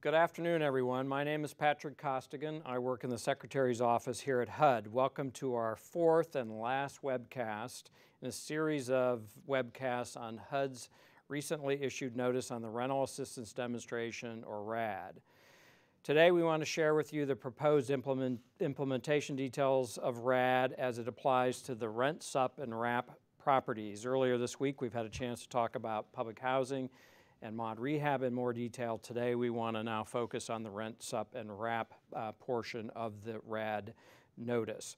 Good afternoon, everyone. My name is Patrick Costigan. I work in the Secretary's office here at HUD. Welcome to our fourth and last webcast in a series of webcasts on HUD's recently issued notice on the Rental Assistance Demonstration, or RAD. Today we want to share with you the proposed implementation details of RAD as it applies to the Rent Supp and RAP properties. Earlier this week we've had a chance to talk about public housing and mod rehab in more detail. Today we want to now focus on the Rent Supp and RAP portion of the RAD notice.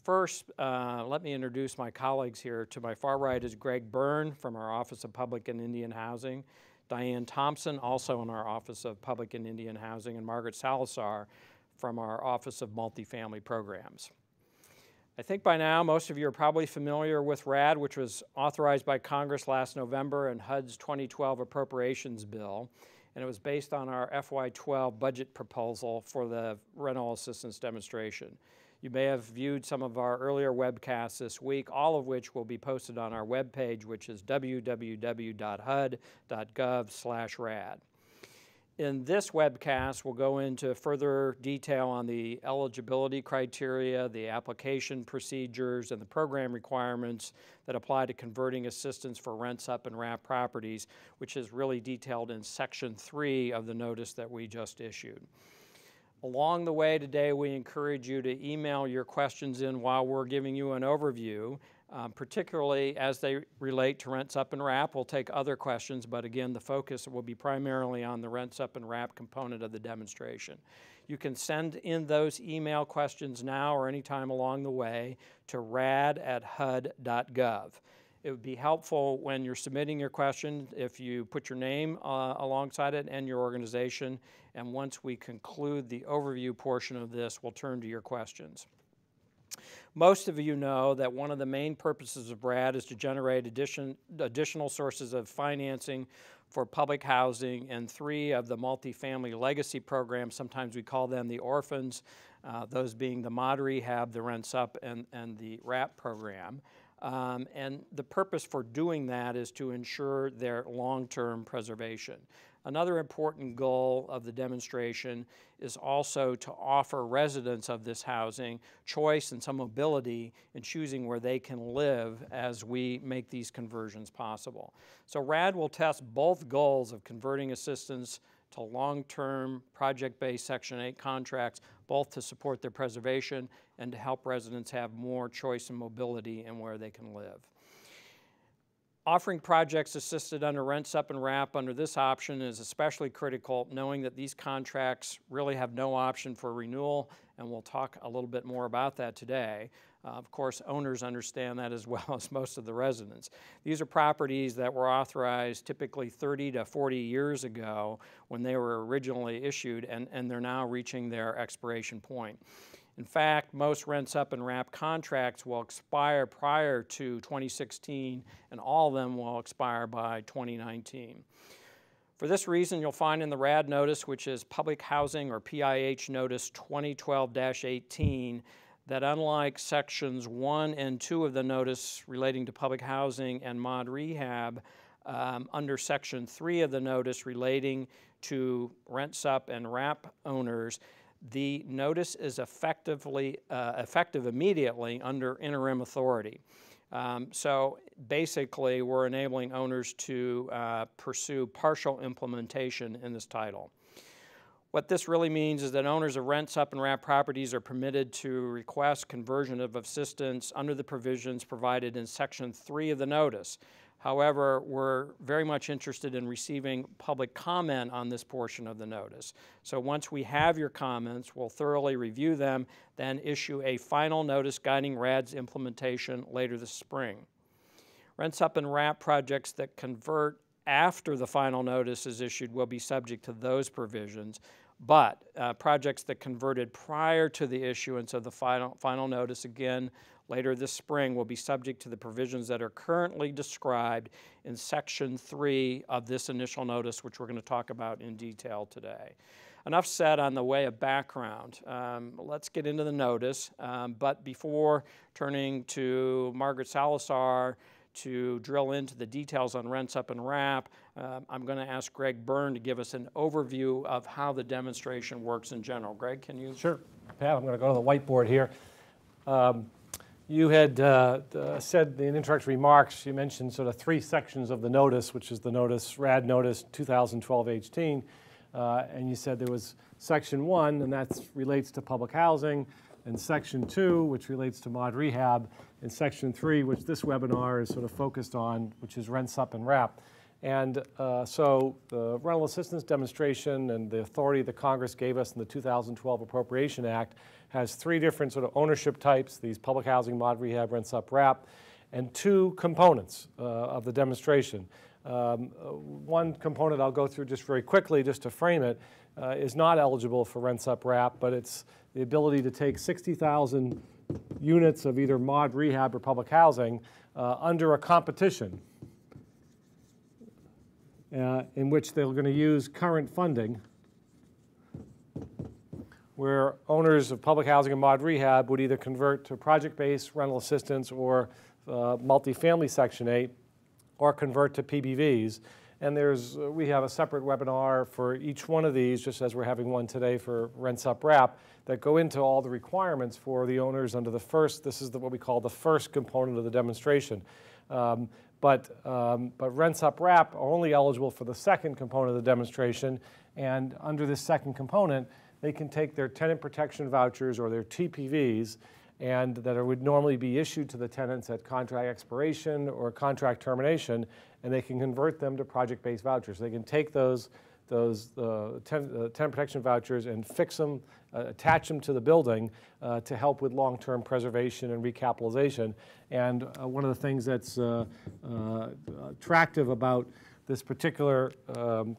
First, let me introduce my colleagues here. To my far right is Greg Byrne from our Office of Public and Indian Housing, Diane Thompson, also in our Office of Public and Indian Housing, and Margaret Salazar from our Office of Multifamily Programs. I think by now most of you are probably familiar with RAD, which was authorized by Congress last November in HUD's 2012 appropriations bill, and it was based on our FY12 budget proposal for the rental assistance demonstration. You may have viewed some of our earlier webcasts this week, all of which will be posted on our webpage, which is www.hud.gov/rad. In this webcast, we'll go into further detail on the eligibility criteria, the application procedures, and the program requirements that apply to converting assistance for Rent Supp and RAP properties, which is really detailed in Section 3 of the notice that we just issued. Along the way today, we encourage you to email your questions in while we're giving you an overview. Particularly as they relate to Rent Supp and RAP. We'll take other questions, but again, the focus will be primarily on the Rent Supp and RAP component of the demonstration. You can send in those email questions now or anytime along the way to rad@hud.gov. It would be helpful when you're submitting your question if you put your name alongside it and your organization, and once we conclude the overview portion of this, we'll turn to your questions. Most of you know that one of the main purposes of RAD is to generate additional sources of financing for public housing, and three of the multifamily legacy programs, sometimes we call them the orphans, those being the mod rehab, the Rent Supp, and the RAP program. And the purpose for doing that is to ensure their long-term preservation. Another important goal of the demonstration is also to offer residents of this housing choice and some mobility in choosing where they can live as we make these conversions possible. So RAD will test both goals of converting assistance to long-term project-based Section 8 contracts, both to support their preservation and to help residents have more choice and mobility in where they can live. Offering projects assisted under Rent Supp and RAP under this option is especially critical, knowing that these contracts really have no option for renewal, and we'll talk a little bit more about that today. Of course, owners understand that as well as most of the residents. These are properties that were authorized typically 30 to 40 years ago when they were originally issued, and they're now reaching their expiration point. In fact, most Rent Supp and RAP contracts will expire prior to 2016, and all of them will expire by 2019. For this reason, you'll find in the RAD notice, which is Public Housing or PIH Notice 2012-18, that unlike Sections 1 and 2 of the notice relating to public housing and mod rehab, under Section 3 of the notice relating to Rent Supp and RAP owners, the notice is effective immediately under interim authority. So basically, we're enabling owners to pursue partial implementation in this title. What this really means is that owners of Rent Supp and RAP properties are permitted to request conversion of assistance under the provisions provided in Section 3 of the notice. However, we're very much interested in receiving public comment on this portion of the notice. So once we have your comments, we'll thoroughly review them, then issue a final notice guiding RAD's implementation later this spring. Rent Supp and RAP projects that convert after the final notice is issued will be subject to those provisions, but projects that converted prior to the issuance of the final notice, again, later this spring, will be subject to the provisions that are currently described in Section 3 of this initial notice, which we're going to talk about in detail today. Enough said on the way of background. Let's get into the notice, but before turning to Margaret Salazar to drill into the details on Rent Supp and RAP, I'm going to ask Greg Byrne to give us an overview of how the demonstration works in general. Greg, can you? Sure. Pat, I'm going to go to the whiteboard here. You had said in introductory remarks, you mentioned sort of 3 sections of the notice, which is the notice, RAD notice 2012-18, and you said there was section 1, and that relates to public housing, and section 2, which relates to mod rehab, and section 3, which this webinar is sort of focused on, which is Rent Supp and RAP. And so the rental assistance demonstration and the authority that Congress gave us in the 2012 Appropriation Act has 3 different sort of ownership types, these public housing, mod rehab, Rent Supp, RAP, and 2 components of the demonstration. One component I'll go through just very quickly just to frame it is not eligible for Rent Supp, RAP, but it's the ability to take 60,000 units of either mod rehab or public housing under a competition in which they're going to use current funding, where owners of public housing and mod rehab would either convert to project-based rental assistance or multifamily Section 8, or convert to PBVs. And we have a separate webinar for each one of these, just as we're having one today for Rent Supp RAP, that go into all the requirements for the owners under the first, this is what we call the first component of the demonstration. But Rent Supp RAP are only eligible for the second component of the demonstration, and under this second component, they can take their tenant protection vouchers or their TPVs, and that would normally be issued to the tenants at contract expiration or contract termination, and they can convert them to project-based vouchers. They can take those tenant protection vouchers and fix them, attach them to the building to help with long-term preservation and recapitalization. And one of the things that's attractive about this particular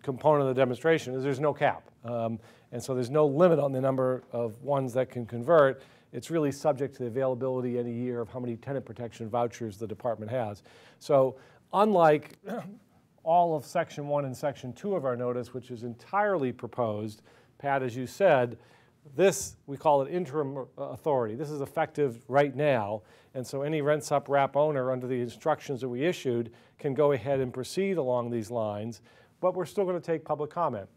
component of the demonstration is there's no cap. And so there's no limit on the number of ones that can convert. It's really subject to the availability any year of how many tenant protection vouchers the department has. So unlike all of Section 1 and Section 2 of our notice, which is entirely proposed, Pat, as you said, this, we call it interim authority. This is effective right now, and so any Rent Supp RAP owner under the instructions that we issued can go ahead and proceed along these lines, but we're still going to take public comment.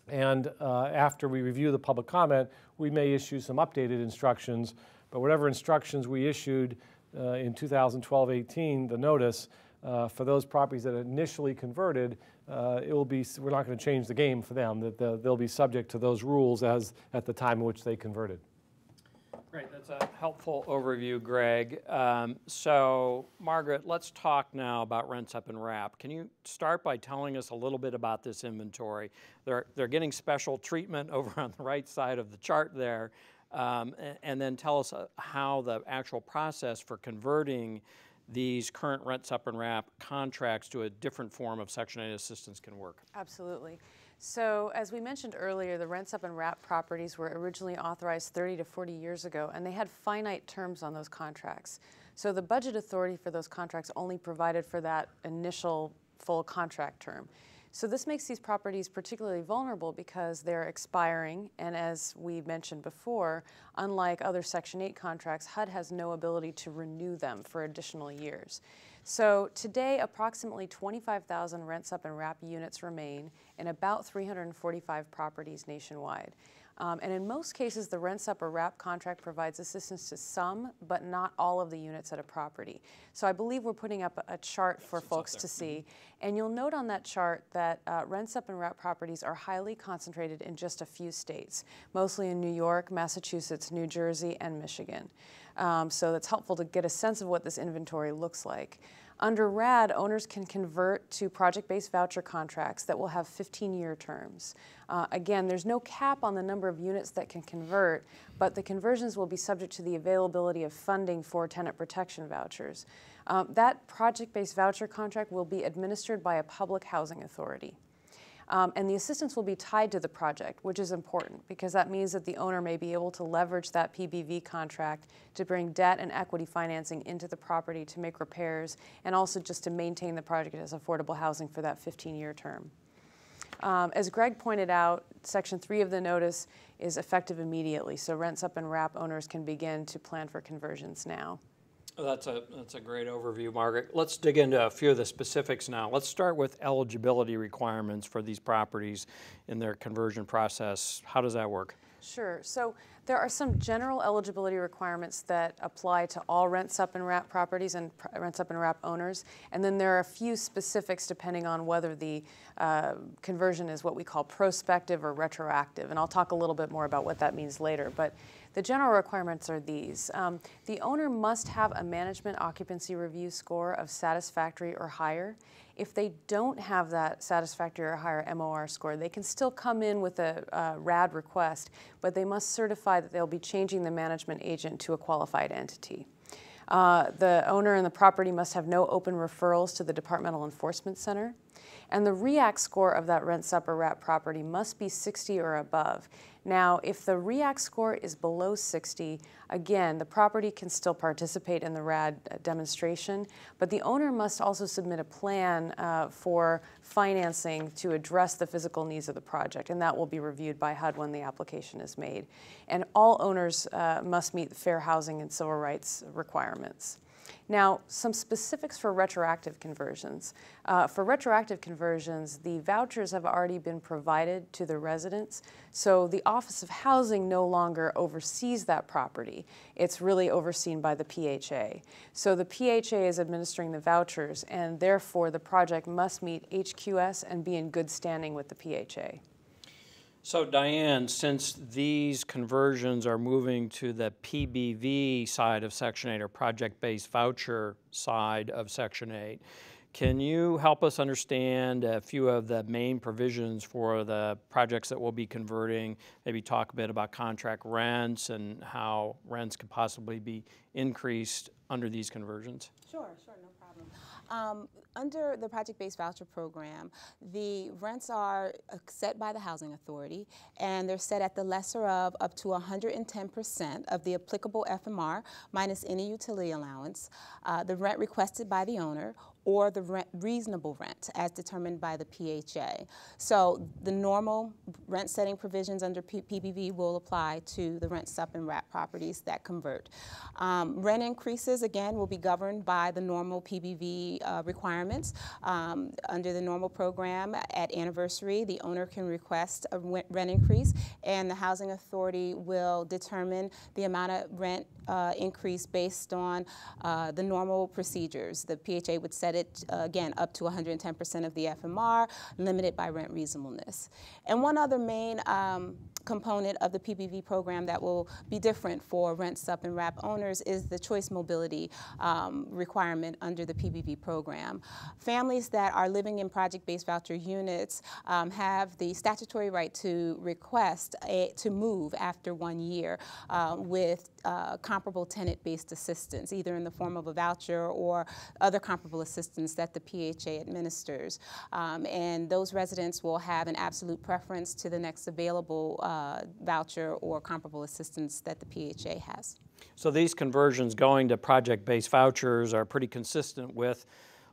And after we review the public comment, we may issue some updated instructions, but whatever instructions we issued in 2012-18, the notice, for those properties that initially converted, we're not going to change the game for them, that they'll be subject to those rules as at the time in which they converted. Great, that's a helpful overview, Greg. So, Margaret, let's talk now about Rent Supp and RAP. Can you start by telling us a little bit about this inventory? They're getting special treatment over on the right side of the chart there, and then tell us how the actual process for converting these current Rent Supp and RAP contracts to a different form of Section 8 assistance can work. Absolutely. So as we mentioned earlier, the Rent Supp and RAP properties were originally authorized 30 to 40 years ago, and they had finite terms on those contracts. So the budget authority for those contracts only provided for that initial full contract term. So this makes these properties particularly vulnerable because they're expiring, and as we mentioned before, unlike other Section 8 contracts, HUD has no ability to renew them for additional years. So today, approximately 25,000 Rent Supp and RAP units remain in about 345 properties nationwide. And in most cases, the Rent Supp or RAP contract provides assistance to some, but not all of the units at a property. So I believe we're putting up a chart for folks to see. And you'll note on that chart that Rent Supp and RAP properties are highly concentrated in just a few states, mostly in New York, Massachusetts, New Jersey, and Michigan. So that's helpful to get a sense of what this inventory looks like. Under RAD, owners can convert to project-based voucher contracts that will have 15-year terms. Again, there's no cap on the number of units that can convert, but the conversions will be subject to the availability of funding for tenant protection vouchers. That project-based voucher contract will be administered by a public housing authority. And the assistance will be tied to the project, which is important because that means that the owner may be able to leverage that PBV contract to bring debt and equity financing into the property to make repairs and also just to maintain the project as affordable housing for that 15-year term. As Greg pointed out, Section 3 of the notice is effective immediately, so Rent Supp and RAP owners can begin to plan for conversions now. That's a great overview, Margaret. Let's dig into a few of the specifics now. Let's start with eligibility requirements for these properties in their conversion process. How does that work? Sure. So there are some general eligibility requirements that apply to all Rent Supp and RAP properties and Rent Supp and RAP owners. And then there are a few specifics depending on whether the conversion is what we call prospective or retroactive. And I'll talk a little bit more about what that means later. But the general requirements are these. The owner must have a management occupancy review score of satisfactory or higher. If they don't have that satisfactory or higher MOR score, they can still come in with a RAD request, but they must certify that they'll be changing the management agent to a qualified entity. The owner and the property must have no open referrals to the Departmental Enforcement Center. And the REACT score of that Rent Supp or RAP property must be 60 or above. Now, if the REACT score is below 60, again, the property can still participate in the RAD demonstration, but the owner must also submit a plan for financing to address the physical needs of the project, and that will be reviewed by HUD when the application is made. And all owners must meet the fair housing and civil rights requirements. Now, some specifics for retroactive conversions. For retroactive conversions, the vouchers have already been provided to the residents, so the Office of Housing no longer oversees that property. It's really overseen by the PHA. So the PHA is administering the vouchers, and therefore the project must meet HQS and be in good standing with the PHA. So Diane, since these conversions are moving to the PBV side of Section 8, or project-based voucher side of Section 8, can you help us understand a few of the main provisions for the projects that we'll be converting? Maybe talk a bit about contract rents and how rents could possibly be increased under these conversions. Sure, no problem. Under the project-based voucher program, the rents are set by the Housing Authority, and they're set at the lesser of up to 110% of the applicable FMR minus any utility allowance, the rent requested by the owner, or the reasonable rent as determined by the PHA. So the normal rent setting provisions under PBV will apply to the Rent Supp and RAP properties that convert. Rent increases, again, will be governed by the normal PBV requirements. Under the normal program, at anniversary, the owner can request a rent increase, and the Housing Authority will determine the amount of rent increase based on the normal procedures. The PHA would set it, again, up to 110% of the FMR, limited by rent reasonableness. And one other main component of the PBV program that will be different for Rent Supp and RAP owners is the choice mobility requirement under the PBV program. Families that are living in project-based voucher units have the statutory right to request to move after 1 year with comparable tenant-based assistance, either in the form of a voucher or other comparable assistance that the PHA administers. And those residents will have an absolute preference to the next available voucher or comparable assistance that the PHA has. So these conversions going to project-based vouchers are pretty consistent with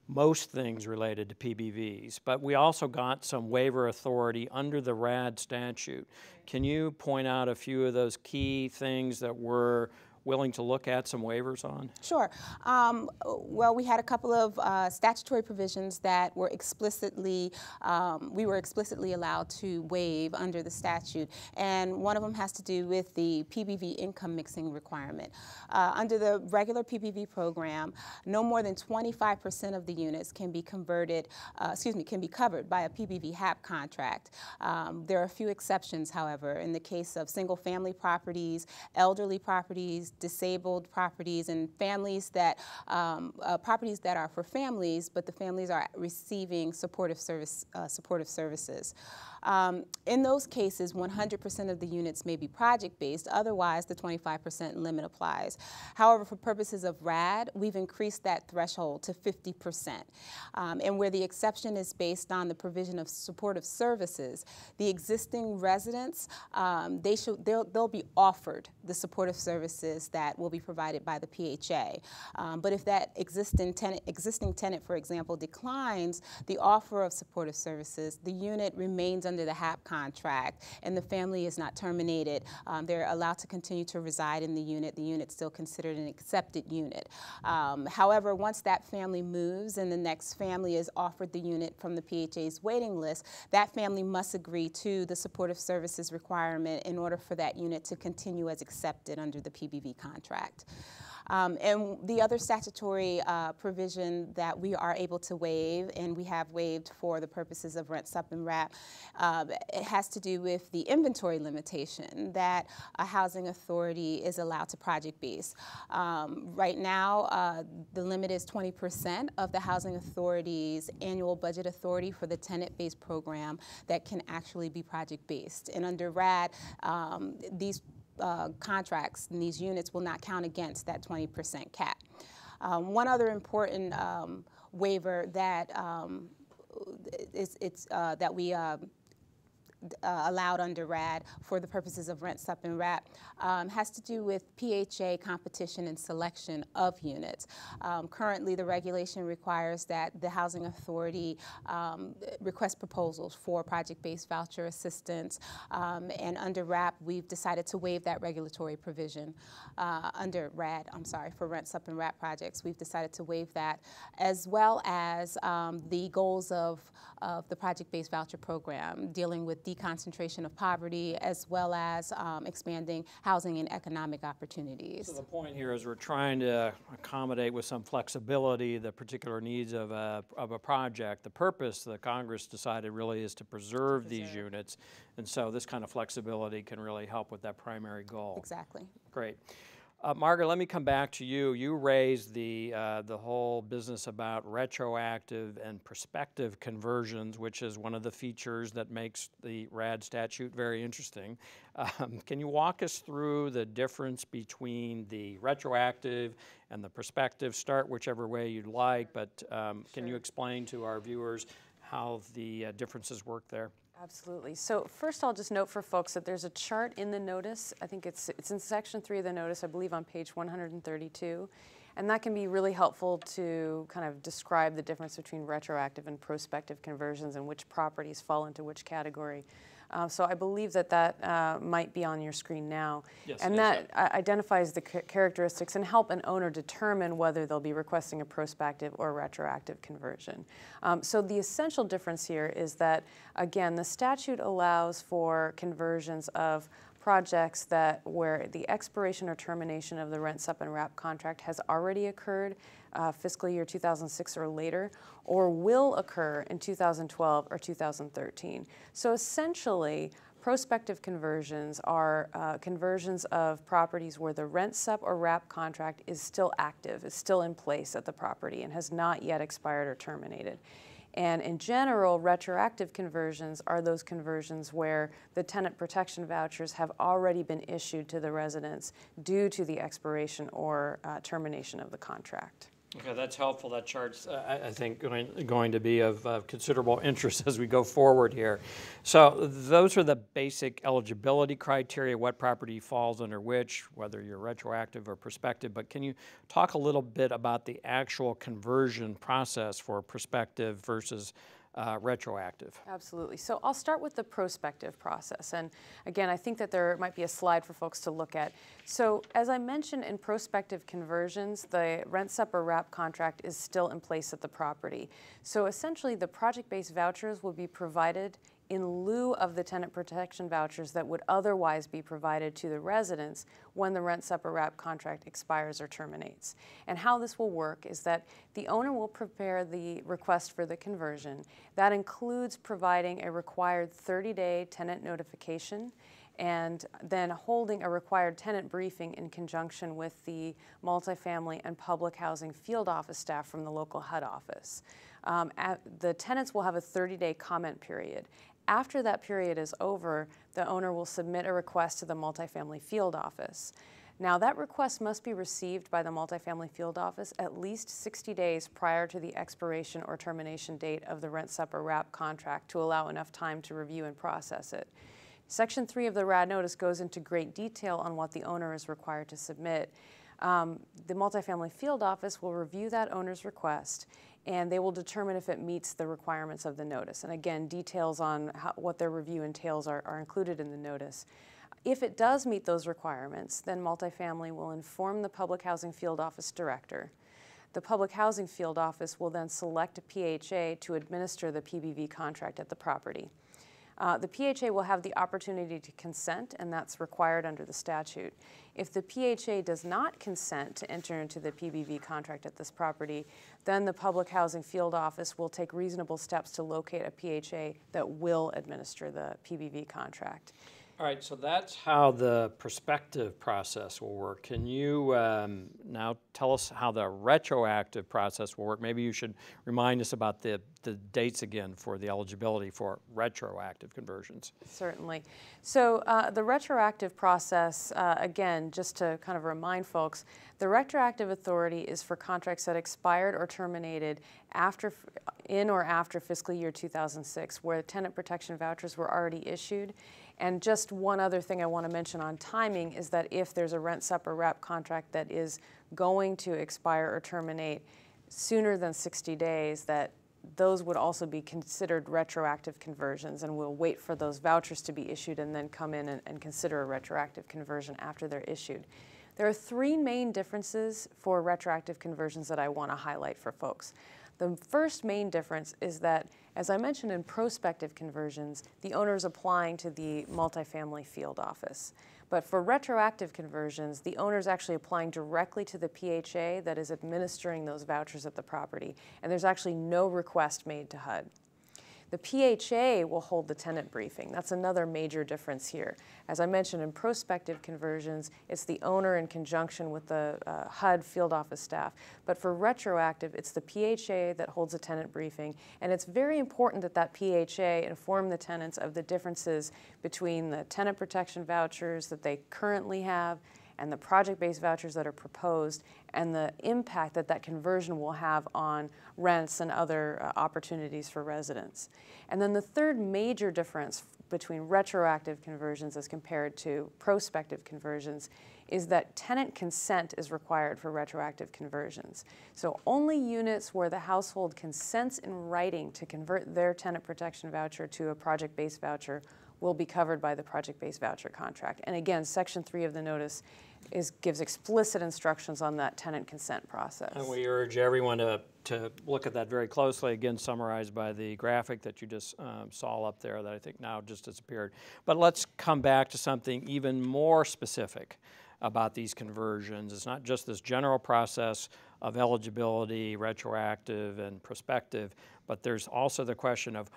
most things related to PBVs, but we also got some waiver authority under the RAD statute. Can you point out a few of those key things that we're willing to look at some waivers on? Sure. Well, we had a couple of statutory provisions that were explicitly, we were explicitly allowed to waive under the statute, and one of them has to do with the PBV income mixing requirement. Under the regular PBV program, no more than 25% of the units can be converted, can be covered by a PBV HAP contract. There are a few exceptions, however, in the case of single-family properties, elderly properties, disabled properties, and families that properties that are for families, but the families are receiving supportive services. In those cases, 100% of the units may be project-based. Otherwise, the 25% limit applies. However, for purposes of RAD, we've increased that threshold to 50%. And where the exception is based on the provision of supportive services, the existing residents, they'll be offered the supportive services that will be provided by the PHA. But if that existing tenant, for example, declines the offer of supportive services, the unit remains under the HAP contract and the family is not terminated. They're allowed to continue to reside in the unit. The unit's still considered an accepted unit. However, once that family moves and the next family is offered the unit from the PHA's waiting list, that family must agree to the supportive services requirement in order for that unit to continue as accepted under the PBV contract. And the other statutory provision that we are able to waive, and we have waived for the purposes of Rent Supp and RAP, it has to do with the inventory limitation that a housing authority is allowed to project base. Right now, the limit is 20% of the housing authority's annual budget authority for the tenant-based program that can actually be project-based. And under RAD, these contracts and these units will not count against that 20% cap. One other important waiver that that we allowed under RAD for the purposes of Rent Supp and RAP has to do with PHA competition and selection of units. Currently, the regulation requires that the housing authority request proposals for project-based voucher assistance, and under RAP, we've decided to waive that regulatory provision. Under RAD, I'm sorry, for Rent Supp and RAP projects, we've decided to waive that, as well as the goals of the project-based voucher program, dealing with deconcentration of poverty, as well as expanding housing and economic opportunities. So the point here is we're trying to accommodate with some flexibility the particular needs of a project. The purpose the Congress decided really is to preserve these units, and so this kind of flexibility can really help with that primary goal. Exactly. Great. Margaret, let me come back to you. You raised the whole business about retroactive and prospective conversions, which is one of the features that makes the RAD statute very interesting. Can you walk us through the difference between the retroactive and the prospective? Start whichever way you'd like, but can you explain to our viewers how the differences work there? Absolutely. So first I'll just note for folks that there's a chart in the notice. I think it's in section 3 of the notice, I believe on page 132. And that can be really helpful to kind of describe the difference between retroactive and prospective conversions and which properties fall into which category. So I believe that might be on your screen now. Yes, and that identifies the characteristics and help an owner determine whether they'll be requesting a prospective or retroactive conversion. So the essential difference here is that, again, the statute allows for conversions of projects where the expiration or termination of the Rent Supp and RAP contract has already occurred fiscal year 2006 or later, or will occur in 2012 or 2013. So essentially, prospective conversions are conversions of properties where the Rent Supp or RAP contract is still active, is still in place at the property and has not yet expired or terminated. And in general, retroactive conversions are those conversions where the tenant protection vouchers have already been issued to the residents due to the expiration or termination of the contract. Okay, that's helpful. That chart's, I think, going to be of considerable interest as we go forward here. So those are the basic eligibility criteria, what property falls under which, whether you're retroactive or prospective. But can you talk a little bit about the actual conversion process for prospective versus retroactive? Absolutely. So I'll start with the prospective process. And again, I think that there might be a slide for folks to look at. So as I mentioned, in prospective conversions, the Rent Supp or RAP contract is still in place at the property. So essentially, the project-based vouchers will be provided in lieu of the tenant protection vouchers that would otherwise be provided to the residents when the Rent Supp or RAP contract expires or terminates. And how this will work is that the owner will prepare the request for the conversion. That includes providing a required 30-day tenant notification and then holding a required tenant briefing in conjunction with the multifamily and public housing field office staff from the local HUD office. The tenants will have a 30-day comment period. After that period is over, the owner will submit a request to the multifamily field office. Now, that request must be received by the multifamily field office at least 60 days prior to the expiration or termination date of the Rent Supp or RAP contract to allow enough time to review and process it. Section 3 of the RAD notice goes into great detail on what the owner is required to submit. The multifamily field office will review that owner's request, and they will determine if it meets the requirements of the notice. And again, details on what their review entails are included in the notice. If it does meet those requirements, then multifamily will inform the Public Housing Field Office Director. The Public Housing Field Office will then select a PHA to administer the PBV contract at the property. The PHA will have the opportunity to consent, and that's required under the statute. If the PHA does not consent to enter into the PBV contract at this property, then the Public Housing Field Office will take reasonable steps to locate a PHA that will administer the PBV contract. All right, so that's how the prospective process will work. Can you now tell us how the retroactive process will work? Maybe you should remind us about the dates again for the eligibility for retroactive conversions. Certainly. So the retroactive process, again, just to kind of remind folks, the retroactive authority is for contracts that expired or terminated in or after fiscal year 2006, where tenant protection vouchers were already issued. And just one other thing I want to mention on timing is that if there's a Rent Supp or RAP contract that is going to expire or terminate sooner than 60 days, that those would also be considered retroactive conversions, and we'll wait for those vouchers to be issued and then come in and consider a retroactive conversion after they're issued. There are three main differences for retroactive conversions that I want to highlight for folks. The first main difference is that, as I mentioned in prospective conversions, the owner is applying to the multifamily field office. But for retroactive conversions, the owner is actually applying directly to the PHA that is administering those vouchers at the property, and there's actually no request made to HUD. The PHA will hold the tenant briefing. That's another major difference here. As I mentioned, in prospective conversions, it's the owner in conjunction with the HUD field office staff. But for retroactive, it's the PHA that holds a tenant briefing. And it's very important that that PHA inform the tenants of the differences between the tenant protection vouchers that they currently have and the project-based vouchers that are proposed, and the impact that that conversion will have on rents and other opportunities for residents. And then the third major difference between retroactive conversions as compared to prospective conversions is that tenant consent is required for retroactive conversions. So only units where the household consents in writing to convert their tenant protection voucher to a project-based voucher will be covered by the project-based voucher contract. And again, Section 3 of the notice gives explicit instructions on that tenant consent process. And we urge everyone to look at that very closely, again summarized by the graphic that you just saw up there that I think now just disappeared. But let's come back to something even more specific about these conversions. It's not just this general process of eligibility, retroactive, and prospective, but there's also the question of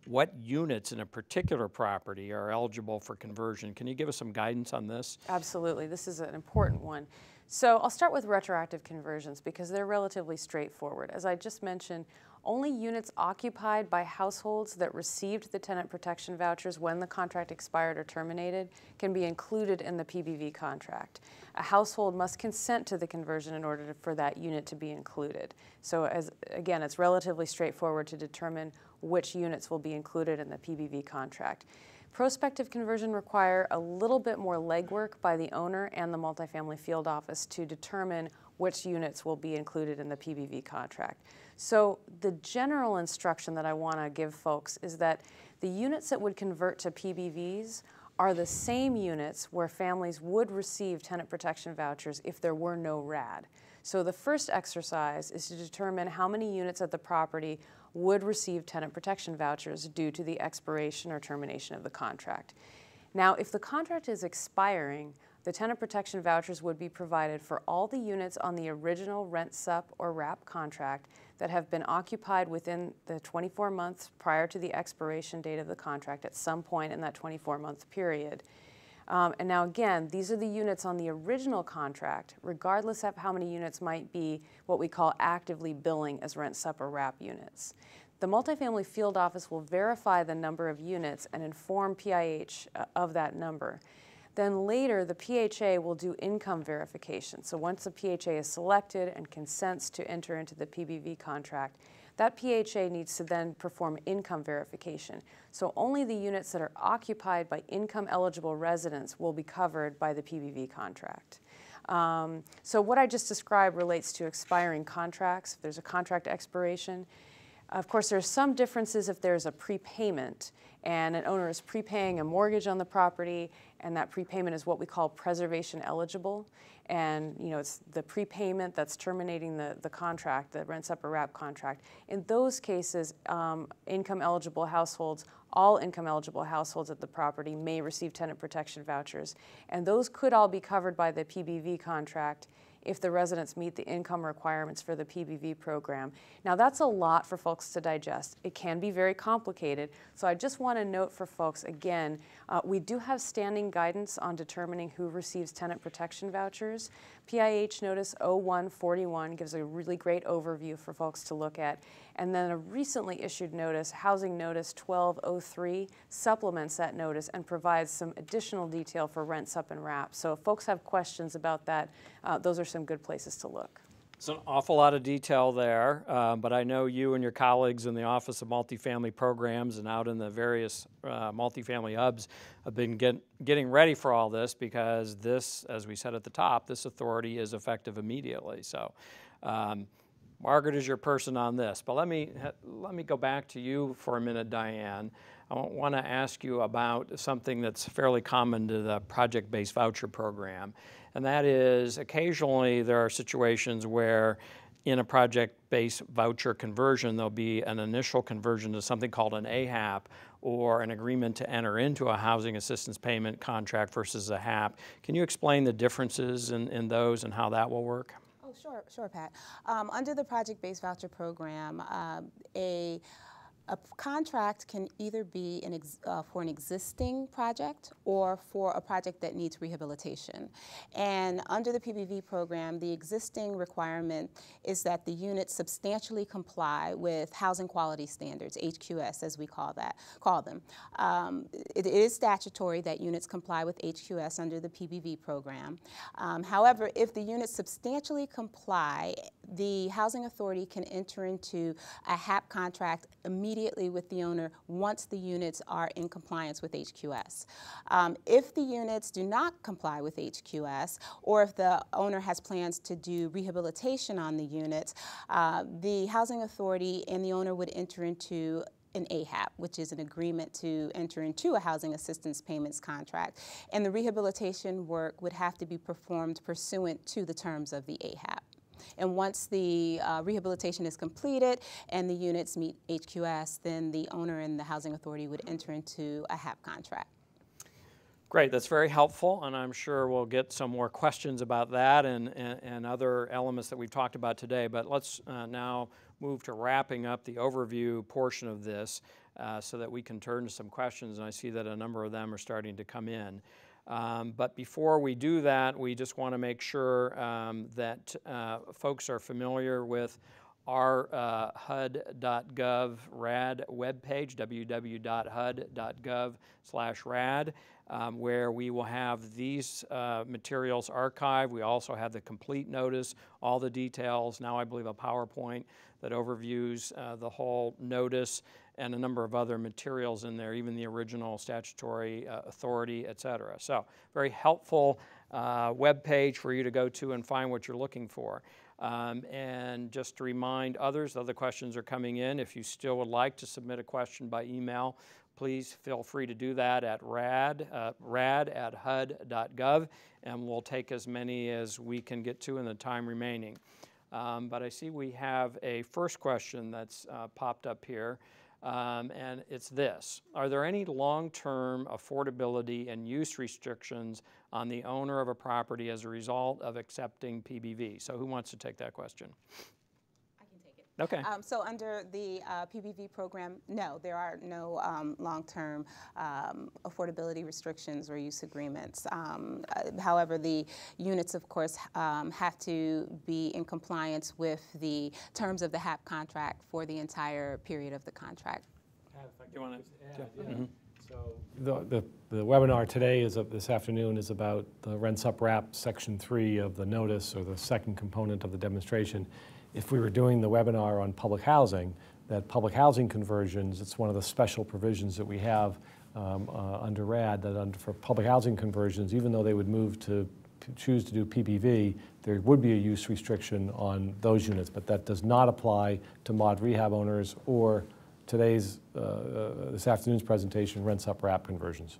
what units in a particular property are eligible for conversion. Can you give us some guidance on this? Absolutely. This is an important one. So I'll start with retroactive conversions because they're relatively straightforward. As I just mentioned, only units occupied by households that received the tenant protection vouchers when the contract expired or terminated can be included in the PBV contract. A household must consent to the conversion in order for that unit to be included. So again, it's relatively straightforward to determine which units will be included in the PBV contract. Prospective conversion require a little bit more legwork by the owner and the multifamily field office to determine which units will be included in the PBV contract. So the general instruction that I want to give folks is that the units that would convert to PBVs are the same units where families would receive tenant protection vouchers if there were no RAD. So the first exercise is to determine how many units at the property would receive tenant protection vouchers due to the expiration or termination of the contract. Now, if the contract is expiring, the tenant protection vouchers would be provided for all the units on the original Rent Supp or RAP contract that have been occupied within the 24 months prior to the expiration date of the contract at some point in that 24-month period. And now again, these are the units on the original contract, regardless of how many units might be what we call actively billing as Rent Supp or RAP units. The multifamily field office will verify the number of units and inform PIH of that number. Then later, the PHA will do income verification. So once the PHA is selected and consents to enter into the PBV contract, that PHA needs to then perform income verification. So only the units that are occupied by income-eligible residents will be covered by the PBV contract. So what I just described relates to expiring contracts. If there's a contract expiration, of course, there's some differences if there's a prepayment and an owner is prepaying a mortgage on the property, and that prepayment is what we call preservation eligible. And it's the prepayment that's terminating the contract, the Rent Supp or RAP contract. In those cases, income eligible households, all income eligible households at the property may receive tenant protection vouchers. And those could all be covered by the PBV contract if the residents meet the income requirements for the PBV program. Now that's a lot for folks to digest. It can be very complicated, so I just want to note for folks, again, we do have standing guidance on determining who receives tenant protection vouchers. PIH Notice 0141 gives a really great overview for folks to look at. And then a recently issued notice, Housing Notice 1203, supplements that notice and provides some additional detail for Rent Supp and RAP. So if folks have questions about that, those are some good places to look. It's an awful lot of detail there, but I know you and your colleagues in the Office of Multifamily Programs and out in the various multifamily hubs have been getting ready for all this, because this, as we said at the top, this authority is effective immediately. So Margaret is your person on this, but let me go back to you for a minute, Diane. I want to ask you about something that's fairly common to the project-based voucher program, and that is occasionally there are situations where in a project-based voucher conversion, there'll be an initial conversion to something called an AHAP, or an agreement to enter into a housing assistance payment contract versus a HAP. Can you explain the differences in those and how that will work? Oh, sure, Pat. Under the project-based voucher program, a contract can either be for an existing project or for a project that needs rehabilitation. And under the PBV program, the existing requirement is that the units substantially comply with housing quality standards, HQS as we call them. It is statutory that units comply with HQS under the PBV program. However, if the units substantially comply, the housing authority can enter into a HAP contract immediately with the owner once the units are in compliance with HQS. If the units do not comply with HQS, or if the owner has plans to do rehabilitation on the units, the housing authority and the owner would enter into an AHAP, which is an agreement to enter into a housing assistance payments contract. And the rehabilitation work would have to be performed pursuant to the terms of the AHAP. And once the rehabilitation is completed and the units meet HQS, then the owner and the housing authority would enter into a HAP contract. Great, that's very helpful, and I'm sure we'll get some more questions about that and other elements that we've talked about today. But let's now move to wrapping up the overview portion of this so that we can turn to some questions, and I see that a number of them are starting to come in. But before we do that, we just want to make sure that folks are familiar with our HUD.gov RAD webpage, www.hud.gov/RAD, where we will have these materials archived. We also have the complete notice, all the details, now I believe a PowerPoint that overviews the whole notice, and a number of other materials in there, even the original statutory authority, et cetera. So very helpful web page for you to go to and find what you're looking for. And just to remind others, other questions are coming in. If you still would like to submit a question by email, please feel free to do that at rad@hud.gov, and we'll take as many as we can get to in the time remaining. But I see we have a first question that's popped up here. And it's this: are there any long-term affordability and use restrictions on the owner of a property as a result of accepting PBV? So who wants to take that question? I can take it. Okay. So under the PBV program, no, there are no long-term affordability restrictions or use agreements. However, the units, of course, have to be in compliance with the terms of the HAP contract for the entire period of the contract. You want to? The webinar today this afternoon is about the Rent Supp RAP Section 3 of the notice, or the second component of the demonstration. If we were doing the webinar on public housing, that public housing conversions, it's one of the special provisions that we have under RAD, that for public housing conversions, even though they would move to choose to do PPV, there would be a use restriction on those units, but that does not apply to mod rehab owners or today's, this afternoon's presentation, Rent Supp RAP conversions.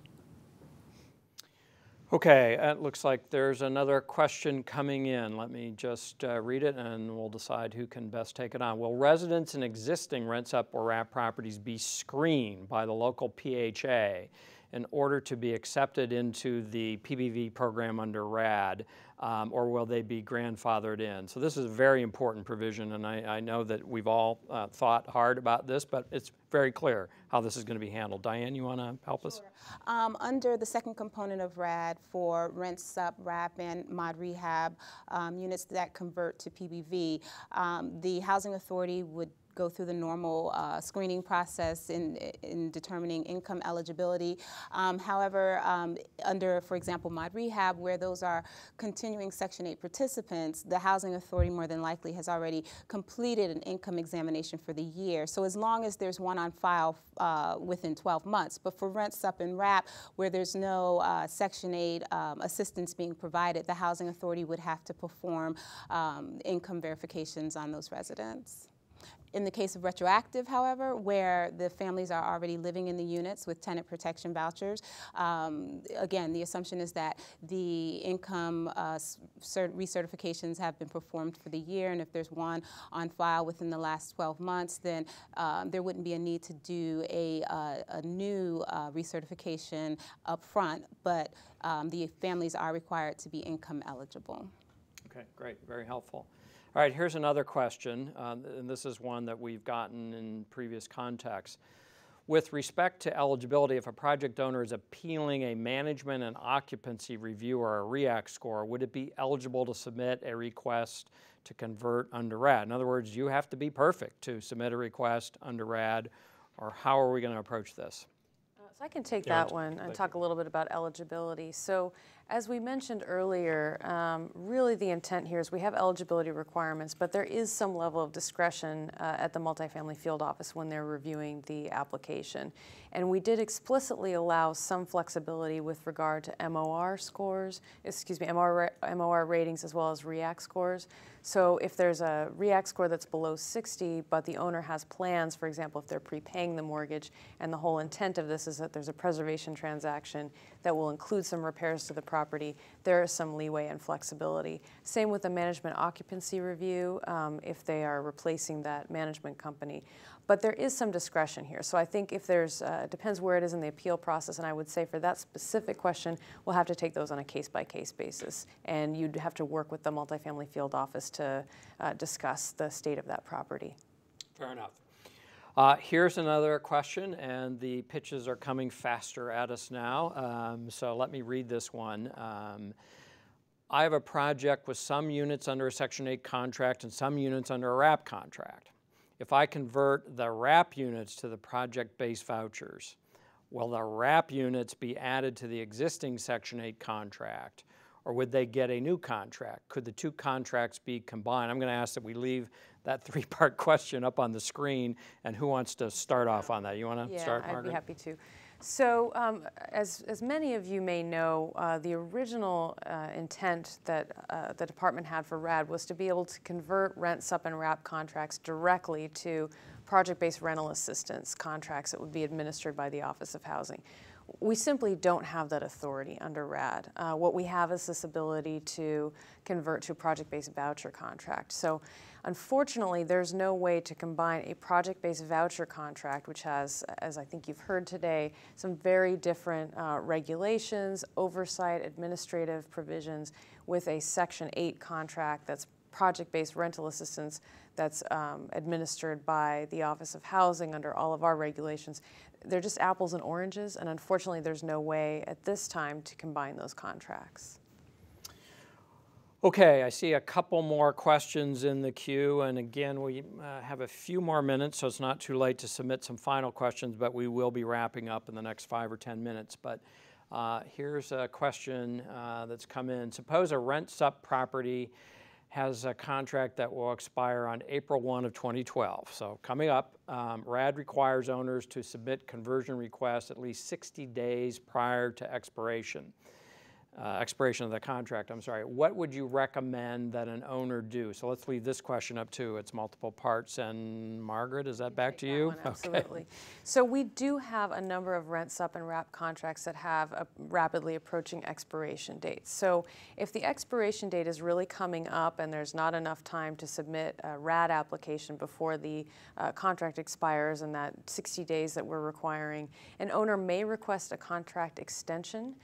Okay, it looks like there's another question coming in. Let me just read it and we'll decide who can best take it on. Will residents in existing Rent Supp or RAP properties be screened by the local PHA in order to be accepted into the PPV program under RAD, or will they be grandfathered in? So this is a very important provision, and I know that we've all thought hard about this, but it's very clear how this is going to be handled. Diane, you want to help us? Under the second component of RAD for Rent Supp, RAP, and mod rehab units that convert to PPV, the Housing Authority would go through the normal screening process in determining income eligibility. However, under, for example, mod rehab, where those are continuing Section 8 participants, the Housing Authority more than likely has already completed an income examination for the year. So as long as there's one on file within 12 months. But for Rent Supp and RAP, where there's no Section 8 assistance being provided, the Housing Authority would have to perform income verifications on those residents. In the case of Retroactive, however, where the families are already living in the units with tenant protection vouchers, again, the assumption is that the income recertifications have been performed for the year, and if there's one on file within the last 12 months, then there wouldn't be a need to do a new recertification up front, but the families are required to be income eligible. Okay, great, very helpful. All right, here's another question, and this is one that we've gotten in previous contexts. With respect to eligibility, if a project owner is appealing a management and occupancy review or a REACT score, would it be eligible to submit a request to convert under RAD? In other words, you have to be perfect to submit a request under RAD, or how are we going to approach this? So I can take that one and talk a little bit about eligibility. So as we mentioned earlier, really the intent here is we have eligibility requirements, but there is some level of discretion at the multifamily field office when they're reviewing the application. And we did explicitly allow some flexibility with regard to MOR scores, MOR ratings as well as REACT scores. So if there's a REACT score that's below 60, but the owner has plans, for example, if they're prepaying the mortgage, and the whole intent of this is that there's a preservation transaction that will include some repairs to the property, there is some leeway and flexibility. Same with the management occupancy review, if they are replacing that management company. But there is some discretion here. So I think if there's, it depends where it is in the appeal process, and I would say for that specific question, we'll have to take those on a case-by-case basis. And you'd have to work with the multifamily field office to discuss the state of that property. Fair enough. Here's another question, and the pitches are coming faster at us now. So let me read this one. I have a project with some units under a Section 8 contract and some units under a RAP contract. If I convert the RAP units to the project-based vouchers, will the RAP units be added to the existing Section 8 contract, or would they get a new contract? Could the two contracts be combined? I'm going to ask that we leave that three-part question up on the screen, and who wants to start off on that? You want to start, Margaret? I'd be happy to. So as many of you may know, the original intent that the department had for RAD was to be able to convert Rent Supp and RAP contracts directly to project-based rental assistance contracts that would be administered by the Office of Housing. We simply don't have that authority under RAD. What we have is this ability to convert to a project-based voucher contract. So unfortunately, there's no way to combine a project-based voucher contract, which has, as I think you've heard today, some very different regulations, oversight, administrative provisions, with a Section 8 contract that's project-based rental assistance that's administered by the Office of Housing under all of our regulations. They're just apples and oranges, and unfortunately there's no way at this time to combine those contracts. Okay, I see a couple more questions in the queue, and again, we have a few more minutes, so it's not too late to submit some final questions, but we will be wrapping up in the next 5 or 10 minutes. But here's a question that's come in. Suppose a Rent Supp property has a contract that will expire on April 1 of 2012. So coming up, RAD requires owners to submit conversion requests at least 60 days prior to expiration of the contract, I'm sorry. What would you recommend that an owner do? So let's leave this question up too. It's multiple parts. And Margaret, is that back to you? One, absolutely. Okay. So we do have a number of Rent Supp and RAP contracts that have a rapidly approaching expiration dates. So if the expiration date is really coming up and there's not enough time to submit a RAD application before the contract expires and that 60 days that we're requiring, an owner may request a contract extension.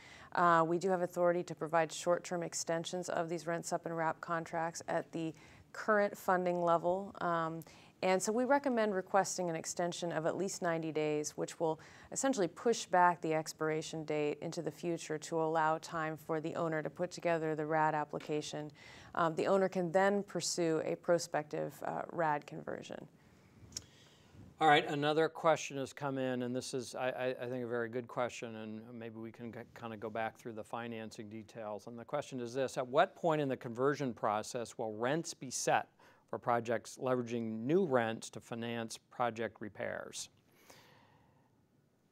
We do have authority to provide short-term extensions of these Rent Supp and RAP contracts at the current funding level. And so we recommend requesting an extension of at least 90 days, which will essentially push back the expiration date into the future to allow time for the owner to put together the RAD application. The owner can then pursue a prospective RAD conversion. All right, another question has come in, and this is, I think, a very good question, and maybe we can kind of go back through the financing details. And the question is this: at what point in the conversion process will rents be set for projects leveraging new rents to finance project repairs?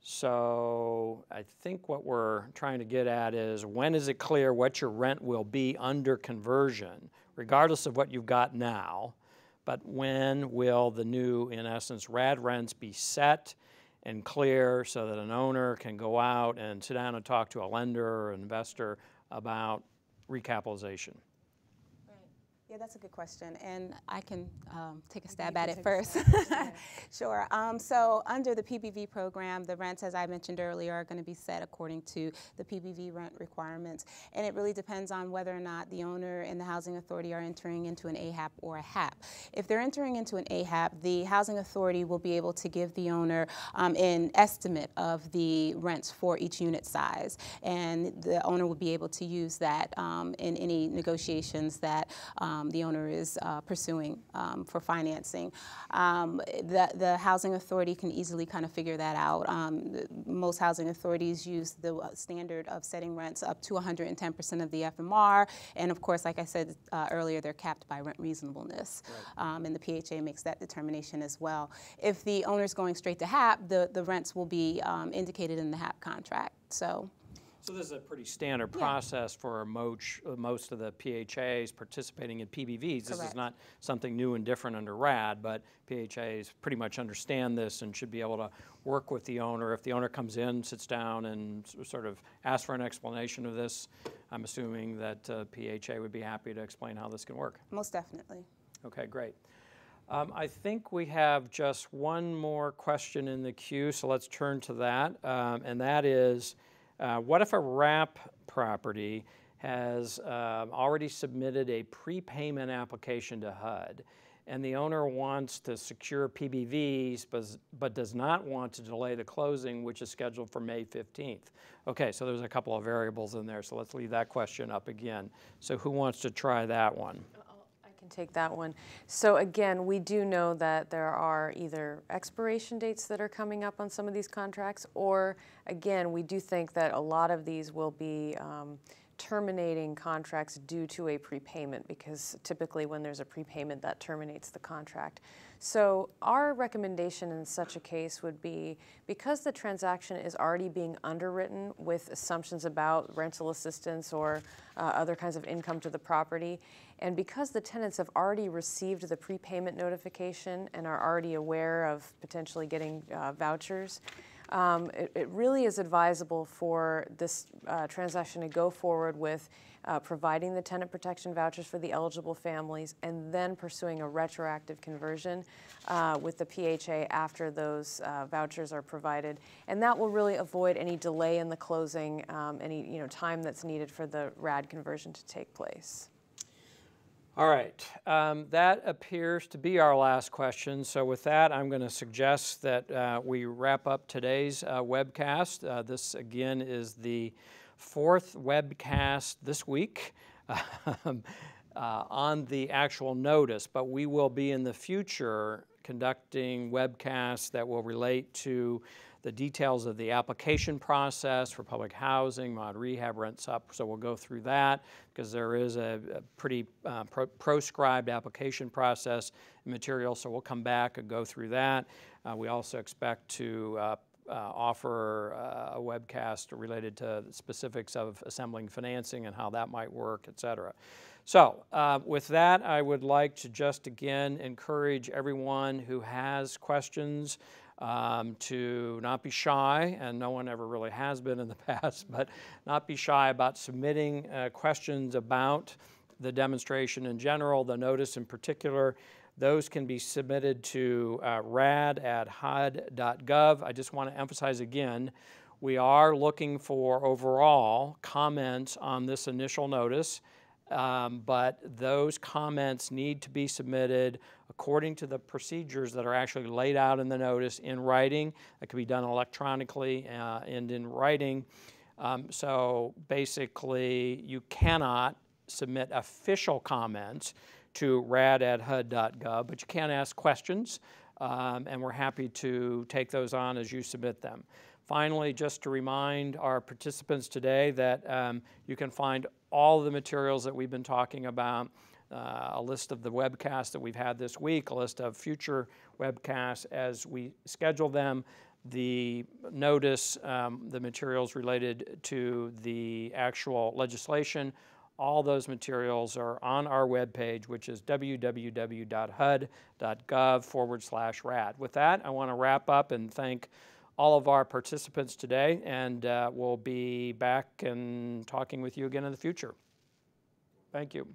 So I think what we're trying to get at is, when is it clear what your rent will be under conversion, regardless of what you've got now? But when will the new, in essence, RAD rents be set and clear so that an owner can go out and sit down and talk to a lender or investor about recapitalization? Yeah, that's a good question, and I can take a stab at it first. Sure. So under the PBV program, the rents, as I mentioned earlier, are going to be set according to the PBV rent requirements, and it really depends on whether or not the owner and the housing authority are entering into an AHAP or a HAP. If they're entering into an AHAP, the housing authority will be able to give the owner an estimate of the rents for each unit size, and the owner will be able to use that in any negotiations that the owner is pursuing for financing. The housing authority can easily kind of figure that out. Most housing authorities use the standard of setting rents up to 110% of the FMR, and of course, like I said earlier, they're capped by rent reasonableness, right. And the PHA makes that determination as well. If the owner's going straight to HAP, the rents will be indicated in the HAP contract. So this is a pretty standard process for most of the PHAs participating in PBVs. This is not something new and different under RAD, but PHAs pretty much understand this and should be able to work with the owner. If the owner comes in, sits down, and sort of asks for an explanation of this, I'm assuming that PHA would be happy to explain how this can work. Most definitely. Okay, great. I think we have just one more question in the queue, so let's turn to that, and that is, what if a RAP property has already submitted a prepayment application to HUD, and the owner wants to secure PBVs but does not want to delay the closing, which is scheduled for May 15th? Okay, so there's a couple of variables in there, so let's leave that question up again. So who wants to try that one? Can take that one. So again, we do know that there are either expiration dates that are coming up on some of these contracts, or again, we do think that a lot of these will be terminating contracts due to a prepayment, because typically when there's a prepayment, that terminates the contract. So our recommendation in such a case would be, because the transaction is already being underwritten with assumptions about rental assistance or other kinds of income to the property, and because the tenants have already received the prepayment notification and are already aware of potentially getting vouchers, it really is advisable for this transaction to go forward with providing the tenant protection vouchers for the eligible families, and then pursuing a retroactive conversion with the PHA after those vouchers are provided. And that will really avoid any delay in the closing, any time that's needed for the RAD conversion to take place. All right, that appears to be our last question. So with that, I'm going to suggest that we wrap up today's webcast. This, again, is the 4th webcast this week. on the actual notice, but we will be in the future conducting webcasts that will relate to the details of the application process for public housing, mod rehab, rent supp. So we'll go through that because there is a pretty proscribed application process material. So we'll come back and go through that. We also expect to offer a webcast related to the specifics of assembling financing and how that might work, et cetera. So with that, I would like to just again encourage everyone who has questions to not be shy, and no one ever really has been in the past, but not be shy about submitting questions about the demonstration in general, the notice in particular. Those can be submitted to rad@hud.gov. I just want to emphasize again, we are looking for overall comments on this initial notice, but those comments need to be submitted according to the procedures that are actually laid out in the notice in writing. That can be done electronically and in writing. So basically, you cannot submit official comments to rad@hud.gov, but you can ask questions, and we're happy to take those on as you submit them. Finally, just to remind our participants today that you can find all the materials that we've been talking about, a list of the webcasts that we've had this week, a list of future webcasts as we schedule them, the notice, the materials related to the actual legislation. All those materials are on our webpage, which is www.hud.gov/rad. With that, I want to wrap up and thank all of our participants today, and we'll be back and talking with you again in the future. Thank you.